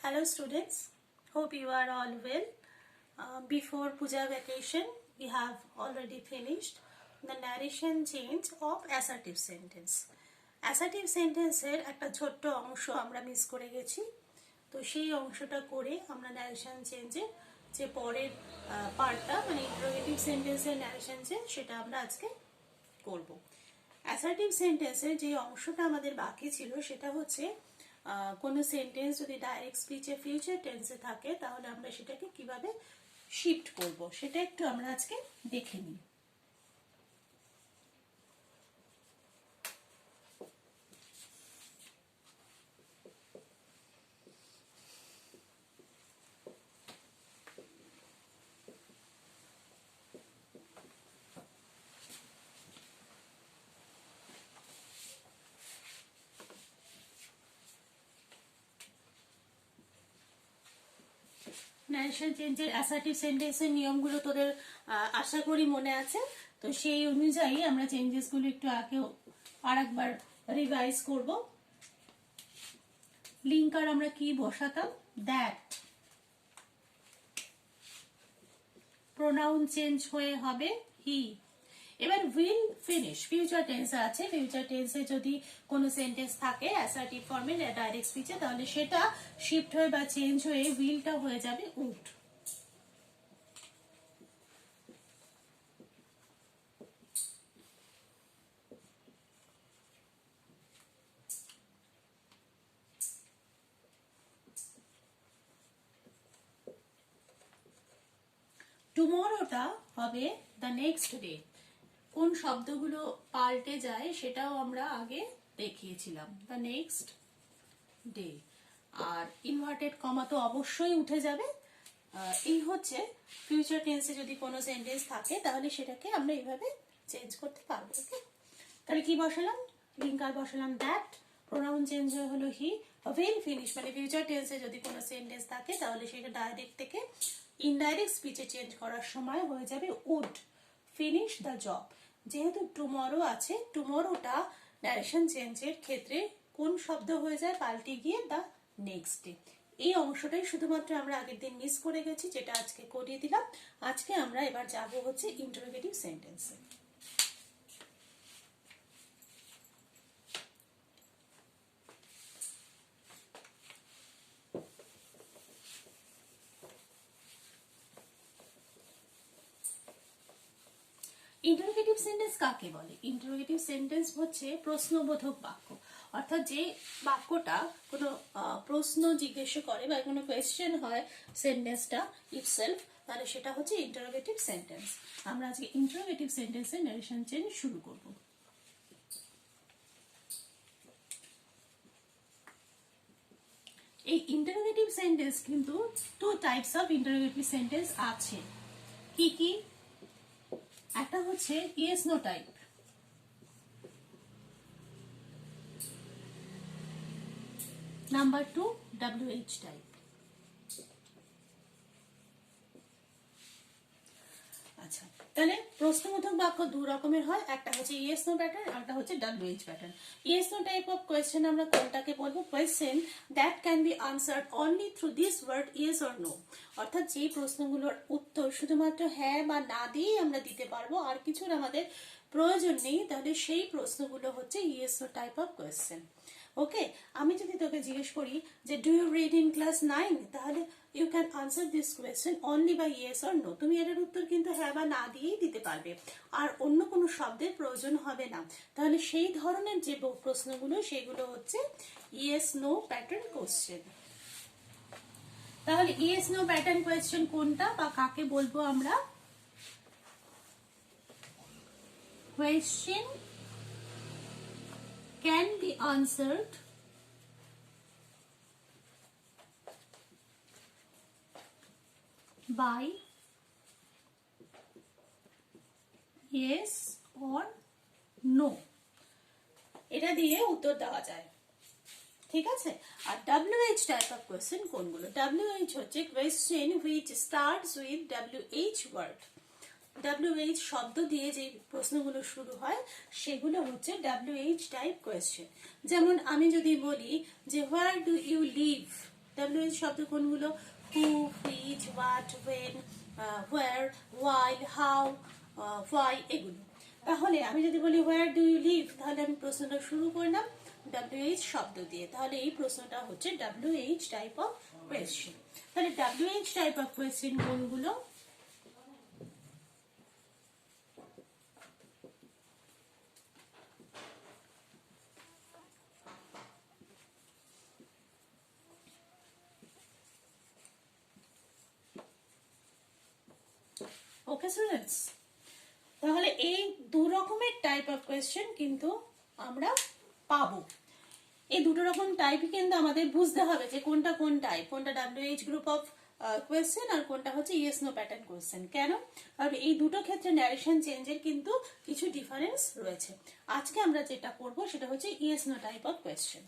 Hello students, hope you are all well. Before Puja vacation, we have already finished the narration change of assertive sentence. Assertive sentence এর একটা ছোট্ট অংশ আমরা miss করে গেছি, তো সেই অংশটা করে আমরা ন্যারেশন চেঞ্জের যে পরের পার্টটা মানে ইন্টারোগেটিভ সেন্টেন্সের ন্যারেশন চেঞ্জ সেটা আমরা আজকে করব। অ্যাসার্টিভ সেন্টেন্সের যে অংশটা আমাদের বাকি ছিল সেটা হচ্ছে কোনো সেন্টেন্স যদি ডাইরেক্ট স্পিচে ফিউচার টেন্সে থাকে তাহলে আমরা সেটাকে কিভাবে শিফট করব সেটা একটু আমরা আজকে দেখে নিই। ন্যারেশন চেঞ্জের অ্যাসার্টিভ সেন্টেন্সের নিয়মগুলো তোদের আশা করি মনে আছে, তো সেই অনুযায়ী আমরা চেঞ্জেসগুলো একটু আরেকবার রিভাইজ করব। লিঙ্কার আমরা কি বসাতাম? দ্যাট। প্রোনাউন চেঞ্জ হয়ে হবে হি। এবার উইল ফিনিশ ফিউচার টেন্সে আছে, ফিউচার টেন্সে যদি কোনো সেন্টেন্স থাকে অ্যাসার্টিভ ফর্মে ডাইরেক্ট স্পিচে তাহলে সেটা শিফট হয়ে বা চেঞ্জ হয়ে উইলটা হয়ে যাবে উড। টুমরোটা হবে দ্য নেক্সট ডে। কোন শব্দগুলো পাল্টে যায় সেটাও আমরা আগে দেখিয়েছিলাম, দ্য নেক্সট ডে। আর ইনভার্টেড কমা তো অবশ্যই উঠে যাবে। এই হচ্ছে ফিউচার টেন্সে যদি কোনো সেন্টেন্স থাকে তাহলে সেটাকে আমরা এইভাবে চেঞ্জ করতে পারবো। ওকে, তাহলে কি বসালাম? লিঙ্কার বসালাম দ্যাট, প্রোনাউন চেঞ্জ হয়ে হলো হি। উইল ফিনিশ মানে ফিউচার টেন্সে যদি কোনো সেন্টেন্স থাকে তাহলে সেটা ডাইরেক্ট থেকে ইনডাইরেক্ট স্পিচে চেঞ্জ করার সময় হয়ে যাবে উড ফিনিশ দ্য জব। যেহেতু টুমরো আছে, টুমরোটা ন্যারেশন চেঞ্জের ক্ষেত্রে কোন শব্দ হয়ে যায় পাল্টে গিয়ে দ্য নেক্সট ডে। এই অংশটাই শুধুমাত্র আমরা আগের দিন মিস করে গেছি, যেটা আজকে করিয়ে দিলাম। আজকে আমরা এবার যাব হচ্ছে ইন্টারোগেটিভ সেন্টেন্সে। ইন্টারোগেটিভ সেন্টেন্স কাকে বলে? ইন্টারোগেটিভ সেন্টেন্স হচ্ছে প্রশ্নবোধক বাক্য, অর্থাৎ যে বাক্যটা কোনো প্রশ্ন জিজ্ঞেস করে বা কোনো কোয়েশ্চেন হয় সেন্টেন্সটা ইটসেলফ, তাহলে সেটা হচ্ছে ইন্টারোগেটিভ সেন্টেন্স। আমরা আজকে ইন্টারোগেটিভ সেন্টেন্সের ন্যারেশন চেঞ্জ শুরু করব। এই ইন্টারোগেটিভ সেন্টেন্স কিন্তু two types of interrogative sentence আছে। কি কি? একটা হচ্ছে yes no type, number 2 WH type. আচ্ছা, তাহলে প্রশ্নবোধক বাক্য দু রকমের হয়, একটা হচ্ছে ইয়েস নো প্যাটার্ন, একটা হচ্ছে WH pattern. Yes no type of question আমরা কোনটাকে বলবো? Question that can be answered only through this word yes or no, অর্থাৎ যে প্রশ্নগুলোর উত্তর শুধুমাত্র হ্যাঁ বা না দিয়েই আমরা দিতে পারবো, আর কিছুর আমাদের প্রয়োজন নেই, তাহলে সেই প্রশ্নগুলো হচ্ছে yes no type of question. Okay, আমি যদি তোকে জিজ্ঞেস করি যে do you read in class 9, তাহলে you can answer this question only by yes or no. তুমি এটার উত্তর কিন্তু হ্যাঁ বা না দিয়েই দিতে পারবে, আর অন্য কোনো শব্দের প্রয়োজন হবে না। তাহলে সেই ধরনের যে প্রশ্নগুলো সেগুলো হচ্ছে ইয়েস নো প্যাটার্ন কোয়েশ্চেন। তাহলে ইয়েস নো প্যাটার্ন কোয়েশ্চেন কোনটা বা কাকে বলবো আমরা? Question can be answered by yes or no, এটা দিয়ে উত্তর দেওয়া যায়। ঠিক আছে, আর WH টাইপ অফ কোয়েশ্চেন কোনগুলো? WH হচ্ছে question which starts with WH word। WH শব্দ দিয়ে যে প্রশ্নগুলো শুরু হয় সেগুলো হচ্ছে WH টাইপ কোয়েশ্চেন। যেমন আমি যদি বলি যে where do you live, WH শব্দ কোনগুলো? Who, which, what, when, where, while, how, why, এগুলো। তাহলে আমি যদি বলি হোয়ার ডু ইউ লিভ, তাহলে আমি প্রশ্নটা শুরু করলাম WH শব্দ দিয়ে। তাহলে এই প্রশ্নটা হচ্ছে WH টাইপ অফ কোয়েশ্চেন। তাহলে WH টাইপ অফ কোয়েশ্চেন কোনগুলো? ওকে স্টুডেন্টস, তাহলে এই দু রকমের টাইপ অফ কোয়েশ্চেন কিন্তু আমরা পাবো। এই দুটো রকম টাইপই কিন্তু আমাদের বুঝতে হবে যে কোনটা কোন টাইপ, কোনটা WH গ্রুপ অফ কোয়েশ্চেন আর কোনটা হচ্ছে ইয়েস নো প্যাটার্ন কোয়েশ্চেন। কেন? কারণ এই দুটো ক্ষেত্রে ন্যারেশন চেঞ্জের কিন্তু কিছু ডিফারেন্স রয়েছে। আজকে আমরা যেটা করব সেটা হচ্ছে yes no type of question.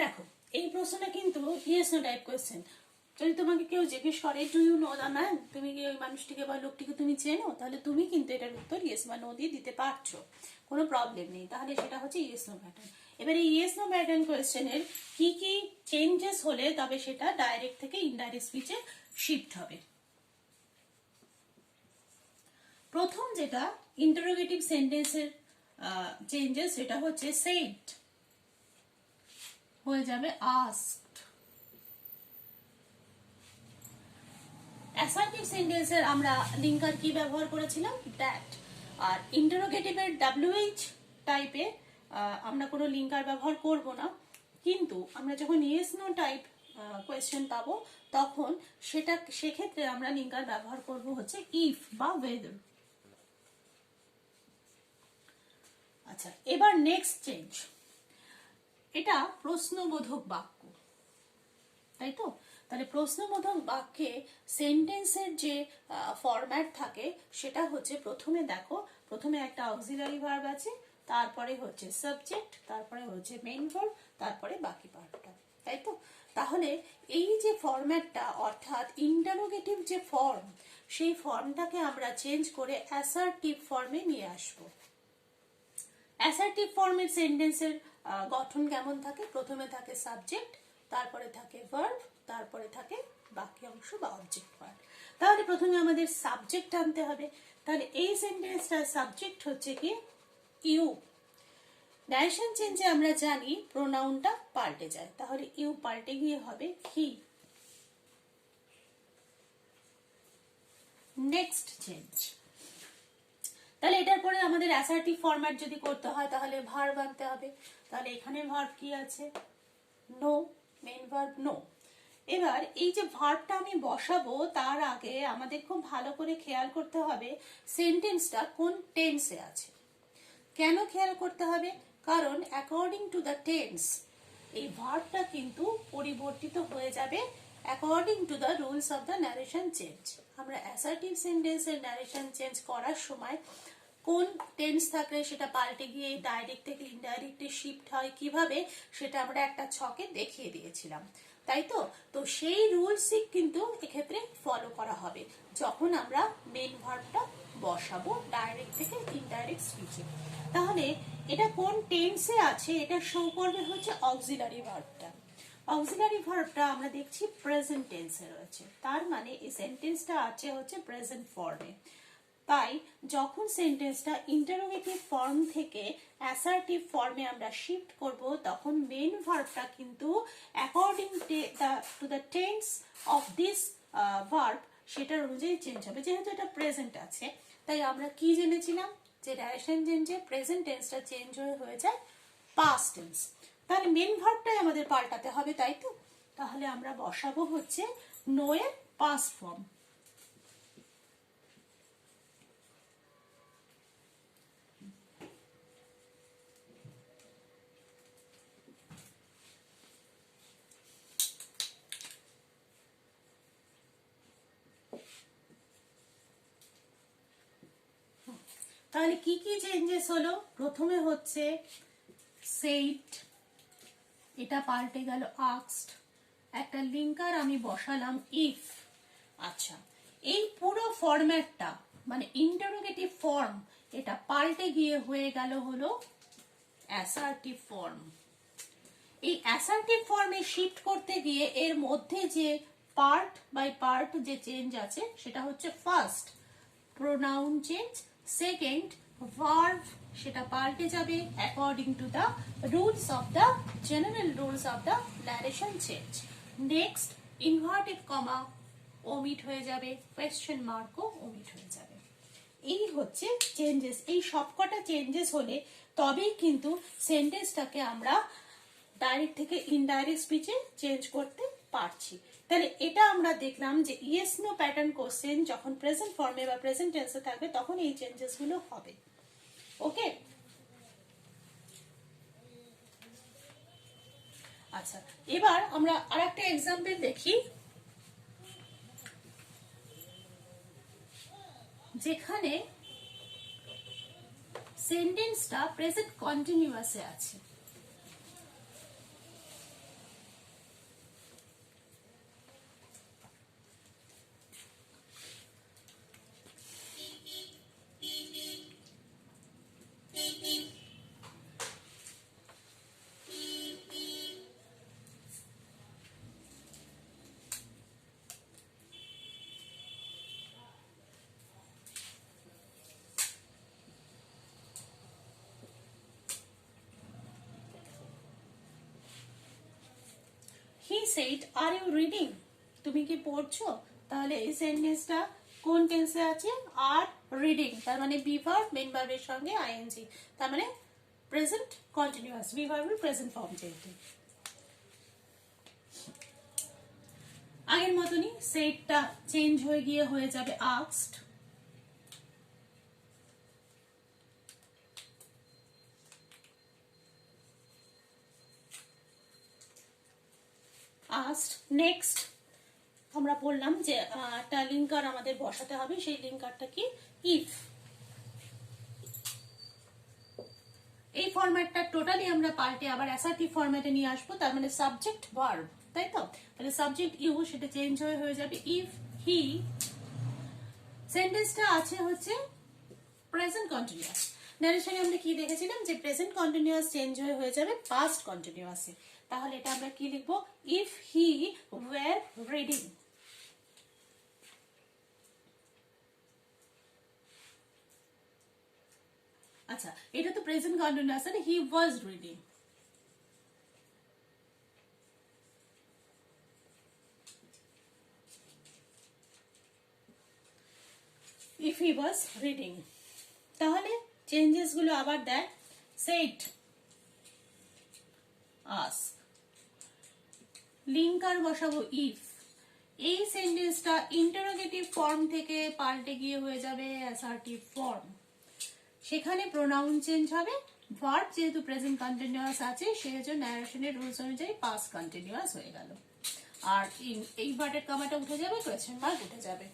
দেখো, এই প্রশ্নটা কিন্তু ইয়েস নো টাইপ কোয়েশ্চেন। যদি তোমাকে কেউ জিজ্ঞেস করে do you know the man, তুমি কি ওই মানুষটিকে বা লোকটিকে তুমি চেনো, তাহলে তুমি কিন্তু এটার উত্তর ইয়েস বা নো দিয়ে দিতে পারছো, কোনো প্রবলেম নেই। তাহলে সেটা হচ্ছে ইয়েস নো প্যাটার্ন। এবারে ইয়েস নো প্যাটার্ন কোয়েশ্চেনের কি কি চেঞ্জেস হলে তবে সেটা ডাইরেক্ট থেকে ইনডাইরেক্ট স্পিচে শিফট হবে। প্রথম যেটা ইন্টারোগেটিভ সেন্টেন্সের চেঞ্জেস, সেটা হচ্ছে সেড হয়ে যাবে আস্কড। অ্যাসার্টিভ সেন্টেন্সের আমরা লিঙ্কার কি ব্যবহার করেছিলাম? দ্যাট। আর ইন্টারোগেটিভের WH টাইপে আমরা কোনো লিঙ্কার ব্যবহার করব না, কিন্তু আমরা যখন ইয়েস নো টাইপ কোয়েশ্চেন পাবো তখন সেক্ষেত্রে আমরা লিঙ্কার ব্যবহার করব হচ্ছে ইফ বা ওয়েদার। আচ্ছা, এবার নেক্সট চেঞ্জ, এটা প্রশ্নবোধক বাক্য, তাই তো? তাহলে প্রশ্নবোধক বাক্যে সেন্টেন্সের যে ফরম্যাট থাকে সেটা হচ্ছে, প্রথমে দেখো, প্রথমে একটা অক্সিলারি ভার্ব আছে, তারপরে হচ্ছে সাবজেক্ট, তারপরে হচ্ছে মেইন ভার্ব, তারপরে বাকি পার্টটা, তাই তো? তাহলে এই যে ফরম্যাটটা, অর্থাৎ ইন্টারোগেটিভ যে ফর্ম, সেই ফর্মটাকে আমরা চেঞ্জ করে অ্যাসার্টিভ ফর্মে নিয়ে আসবো। অ্যাসার্টিভ ফর্মের সেন্টেন্সের গঠন কেমন থাকে? প্রথমে থাকে সাবজেক্ট, তারপরে থাকে ভার্ব, তারপরে থাকে বাকি অংশ বা অবজেক্ট পার্ট। তাহলে প্রথমে আমাদের সাবজেক্ট আনতে হবে। তাহলে এই সেন্টেন্সটার সাবজেক্ট হচ্ছে কি? ইউ। ডাইরেকশন চেঞ্জে আমরা জানি প্রোনাউনটা পাল্টে যায়, তাহলে ইউ পাল্টে গিয়ে হবে হি। নেক্সট চেঞ্জ, তাহলে এটার পরে আমাদের অ্যাসার্টিভ ফরম্যাট যদি করতে হয় তাহলে ভার্ব আনতে হবে। তাহলে এখানে ভার্ব কি আছে? No, main verb no. এবার এই যে ভার্বটা আমি বসাবো তার আগে আমাদের খুব ভালো করে খেয়াল করতে হবে সেন্টেন্সটা কোন টেন্সে আছে। কেন খেয়াল করতে হবে? কারণ অ্যাকর্ডিং টু দ্য টেন্স এই ভার্বটা কিন্তু পরিবর্তিত হয়ে যাবে according to the rules of the narration change. আমরা অ্যাসার্টিভ সেন্টেন্সের ন্যারেশন চেঞ্জ করার সময় কোন টেন্স থাকলে সেটা পাল্টে গিয়ে ডাইরেক্ট থেকে ইনডাইরেক্টে শিফট হয় কিভাবে, সেটা আমরা একটা ছকে দেখিয়ে দিয়েছিলাম, তাই তো? তো সেই রুলসই কিন্তু এক্ষেত্রে ফলো করা হবে যখন আমরা মেইন ভার্বটা বসাবো ডাইরেক্ট থেকে ইনডাইরেক্ট স্পিচে। তাহলে এটা কোন টেন্সে আছে এটা শো করবে হচ্ছে অক্সিলারি ভার্বটা। অক্সিলারি ভার্বটা আমরা দেখছি প্রেজেন্ট টেন্সে রয়েছে, তার মানে এই সেন্টেন্সটা আছে হচ্ছে প্রেজেন্ট ফর্মে। তাই যখন সেন্টেন্সটা ইন্টারোগেটিভ ফর্ম থেকে অ্যাসার্টিভ ফর্মে আমরা শিফট করব তখন মেইন ভার্বটা কিন্তু according to the tense of this verb সেটার অনুযায়ী চেঞ্জ হবে। যেহেতু এটা প্রেজেন্ট আছে তাই আমরা কি জেনেছিলাম যে ডাইরেকশন চেঞ্জে প্রেজেন্ট টেন্সটা চেঞ্জ হয়ে যায় পাস্ট টেন্স। তাহলে মেইন ভার্বটাই আমাদের পাল্টাতে হবে, তাই তো? তাহলে আমরা বসাবো হচ্ছে নো এর পাস্ট ফর্ম। তাহলে কি কি চেঞ্জেস হলো? প্রথমে হচ্ছে সেইড, এটা পাল্টে গেল আস্কড, একটা লিঙ্কার আমি বসালাম ইফ। আচ্ছা, এই পুরো ফরম্যাটটা মানে ইন্টারোগেটিভ ফর্ম এটা পাল্টে গিয়ে হয়ে গেল হলো অ্যাসার্টিভ ফর্ম। এই অ্যাসার্টিভ ফর্মে শিফট করতে গিয়ে এর মধ্যে যে পার্ট বাই পার্ট যে চেঞ্জ আছে সেটা হচ্ছে first pronoun change, second verb সেটা পাল্টে যাবে according to the rules of the general rules of the narration change. Next inverted comma omit হয়ে যাবে, কোয়েশ্চেন মার্কও ওমিট হয়ে যাবে। এই হচ্ছে চেঞ্জেস। এই সবকটা চেঞ্জেস হলে তবেই কিন্তু সেন্টেন্সটাকে আমরা ডাইরেক্ট থেকে ইনডাইরেক্ট স্পিচে চেঞ্জ করতে পারছি। তাহলে এটা আমরা দেখলাম যে ইয়েস নো প্যাটার্ন কোশ্চেন যখন প্রেজেন্ট ফর্মে বা প্রেজেন্ট টেন্সে থাকবে তখন এই চেঞ্জেস গুলো হবে। ওকে, আচ্ছা এবার আমরা আরেকটা এক্সাম্পল দেখি যেখানে সেন্টেন্সটা প্রেজেন্ট কন্টিনিউয়াসে আছে। He said, are you reading? তুমি কি পড়ছো? তাহলে এই সেন্টেন্সটা কোন টেন্সে আছে? আর রিডিং, তার মানে বি ভার্ব মেইন ভার্বের সঙ্গে আইএনজি, তার মানে প্রেজেন্ট কন্টিনিউয়াস, বি ভার্বের প্রেজেন্ট ফর্ম যেহেতু। আগের মতনই সেটটা চেঞ্জ হয়ে গিয়ে হয়ে যাবে আস্কড। আস্কড। নেক্সট আমরা বললাম যে একটা লিঙ্কার আমাদের বসাতে হবে, সেই লিঙ্কারটা কি? ইফ। এই ফরম্যাটটা টোটালি আমরা পাল্টে আবার অ্যাসার্টিভ ফরম্যাটে নিয়ে আসবো, তার মানে সাবজেক্ট ভার্ব, তাই তো? তাহলে সাবজেক্ট ইউ সেটা চেঞ্জ হয়ে যাবে ইফ হি। সেন্টেন্সটা আছে হচ্ছে প্রেজেন্ট কন্টিনিউয়াস। ন্যারেশনে আমরা কি দেখেছিলাম যে প্রেজেন্ট কন্টিনিউয়াস চেঞ্জ হয়ে যাবে পাস্ট কন্টিনিউয়াসে। তাহলে এটা আমরা কি লিখবো? If he were reading. আচ্ছা, এটা তো প্রেজেন্ট কন্টিনিউয়াস আছে, he was reading. If he was reading, তাহলে চেঞ্জেস গুলো আবার দেখ। সেড, আস্ক, লিঙ্কার বসাবো ইফ। এই সেন্টেন্সটা ইন্টারোগেটিভ ফর্ম থেকে পাল্টে গিয়ে হয়ে যাবে অ্যাসার্টিভ ফর্ম। সেখানে প্রোনাউন চেঞ্জ হবে, ভার্ব যেহেতু প্রেজেন্ট কন্টিনিউয়াস আছে সেজন্য ন্যারেশনের রুলস অনুযায়ী পাস্ট কন্টিনিউয়াস হয়ে গেল। আর এই ইনভার্টেড কমাটা উঠে যাবে, কোয়েশ্চেন মার্ক উঠে যাবে।